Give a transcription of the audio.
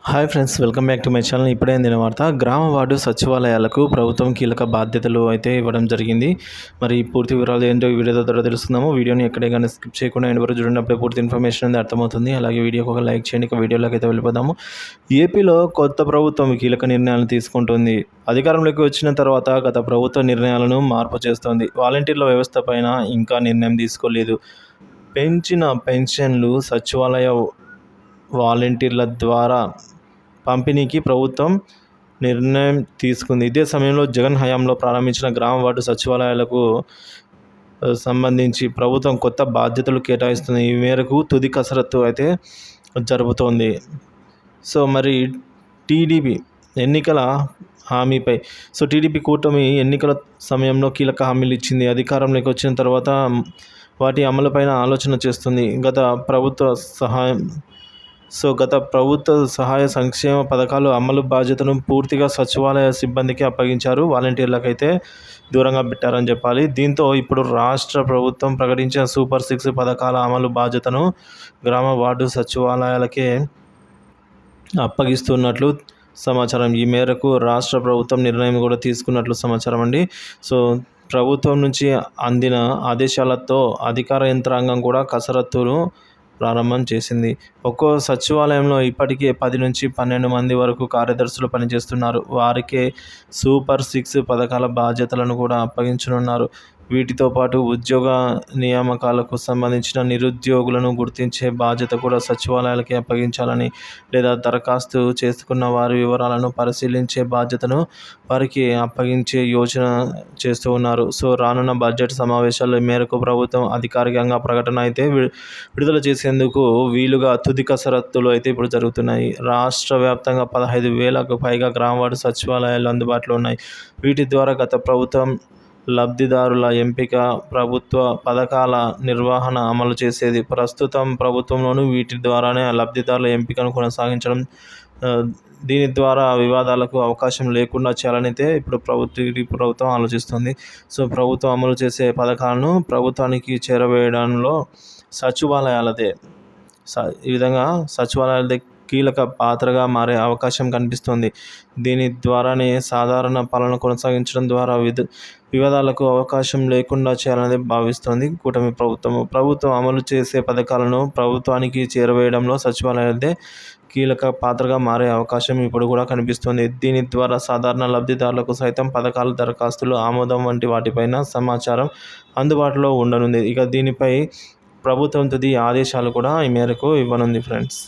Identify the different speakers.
Speaker 1: Hi friends, welcome back to my channel. ఇప్పుడే అందిన వార్త. గ్రామ వార్డు సచివాలయాలకు ప్రభుత్వం కీలక బాధ్యతలు అయితే ఇవ్వడం జరిగింది. మరి పూర్తి వివరాలు ఏంటో ఈ వీడియో ద్వారా తెలుసుకుందాము. వీడియోని ఎక్కడే కానీ స్కిప్ చేయకుండా ఎండ్ వరకు చూడండి. అప్పుడే పూర్తి ఇన్ఫర్మేషన్ అనేది అర్థమవుతుంది. అలాగే వీడియోకి ఒక లైక్ చేయండి. ఇక వీడియోలోకి అయితే వెళ్ళిపోదాము. ఏపీలో కొత్త ప్రభుత్వం కీలక నిర్ణయాలను తీసుకుంటుంది. అధికారంలోకి వచ్చిన తర్వాత గత ప్రభుత్వ నిర్ణయాలను మార్పు చేస్తోంది. వాలంటీర్ల వ్యవస్థ పైన ఇంకా నిర్ణయం తీసుకోలేదు. పెంచిన పెన్షన్లు సచివాలయ వాలంటీర్ల ద్వారా పంపిణీకి ప్రభుత్వం నిర్ణయం తీసుకుంది. ఇదే సమయంలో జగన్ హయాంలో ప్రారంభించిన గ్రామ వార్డు సచివాలయాలకు సంబంధించి ప్రభుత్వం కొత్త బాధ్యతలు కేటాయిస్తుంది. ఈ మేరకు తుది కసరత్తు అయితే జరుగుతోంది. సో మరి టీడీపీ ఎన్నికల హామీపై టీడీపీ కూటమి ఎన్నికల సమయంలో కీలక హామీలు ఇచ్చింది. అధికారంలోకి వచ్చిన తర్వాత వాటి అమలుపైన ఆలోచన చేస్తుంది. గత ప్రభుత్వ సహాయ సంక్షేమ పథకాలు అమలు బాధ్యతను పూర్తిగా సచివాలయ సిబ్బందికి అప్పగించారు. వాలంటీర్లకైతే దూరంగా పెట్టారని చెప్పాలి. దీంతో ఇప్పుడు రాష్ట్ర ప్రభుత్వం ప్రకటించిన సూపర్ 6 పథకాల అమలు బాధ్యతను గ్రామ వార్డు సచివాలయాలకే అప్పగిస్తున్నట్లు సమాచారం. ఈ మేరకు రాష్ట్ర ప్రభుత్వం నిర్ణయం కూడా తీసుకున్నట్లు సమాచారం అండి. ప్రభుత్వం నుంచి అందిన ఆదేశాలతో అధికార యంత్రాంగం కూడా కసరత్తును ప్రారంభం చేసింది. ఒక్కో సచివాలయంలో ఇప్పటికే 10 నుంచి 12 మంది వరకు కార్యదర్శులు పనిచేస్తున్నారు. వారికే సూపర్ 6 పథకాల బాధ్యతలను కూడా అప్పగించనున్నారు. వీటితో పాటు ఉద్యోగ నియామకాలకు సంబంధించిన నిరుద్యోగులను గుర్తించే బాధ్యత కూడా సచివాలయాలకే అప్పగించాలని, లేదా దరఖాస్తు చేసుకున్న వారి వివరాలను పరిశీలించే బాధ్యతను వారికి అప్పగించే యోచన చేస్తూ ఉన్నారు. రానున్న బడ్జెట్ సమావేశాల మేరకు ప్రభుత్వం అధికారికంగా ప్రకటన అయితే విడుదల చేసేందుకు వీలుగా తుది కసరత్తులు అయితే ఇప్పుడు జరుగుతున్నాయి. రాష్ట్ర వ్యాప్తంగా 15,000కు పైగా గ్రామ వార్డు సచివాలయాలు అందుబాటులో ఉన్నాయి. వీటి ద్వారా గత ప్రభుత్వం లబ్ధిదారుల ఎంపిక, ప్రభుత్వ పథకాల నిర్వహణ అమలు చేసేది. ప్రస్తుతం ప్రభుత్వంలోనూ వీటి ద్వారానే లబ్ధిదారుల ఎంపికను కొనసాగించడం, దీని ద్వారా వివాదాలకు అవకాశం లేకుండా చేయాలనైతే ఇప్పుడు ప్రభుత్వం ఆలోచిస్తుంది. ప్రభుత్వం అమలు చేసే పథకాలను ప్రభుత్వానికి చేరవేయడంలో ఈ విధంగా సచివాలయాలదే కీలక పాత్రగా మారే అవకాశం కనిపిస్తోంది. దీని ద్వారానే సాధారణ పాలన కొనసాగించడం ద్వారా వివాదాలకు అవకాశం లేకుండా చేయాలని భావిస్తోంది కూటమి ప్రభుత్వం అమలు చేసే పథకాలను ప్రభుత్వానికి చేరవేయడంలో సచివాలయాలదే కీలక పాత్రగా మారే అవకాశం ఇప్పుడు కూడా కనిపిస్తోంది. దీని ద్వారా సాధారణ లబ్ధిదారులకు సైతం పథకాల దరఖాస్తులు, ఆమోదం వంటి వాటిపైన సమాచారం అందుబాటులో ఉండనుంది. ఇక దీనిపై ప్రభుత్వం తుది ఆదేశాలు కూడా ఈ మేరకు ఇవ్వనుంది ఫ్రెండ్స్.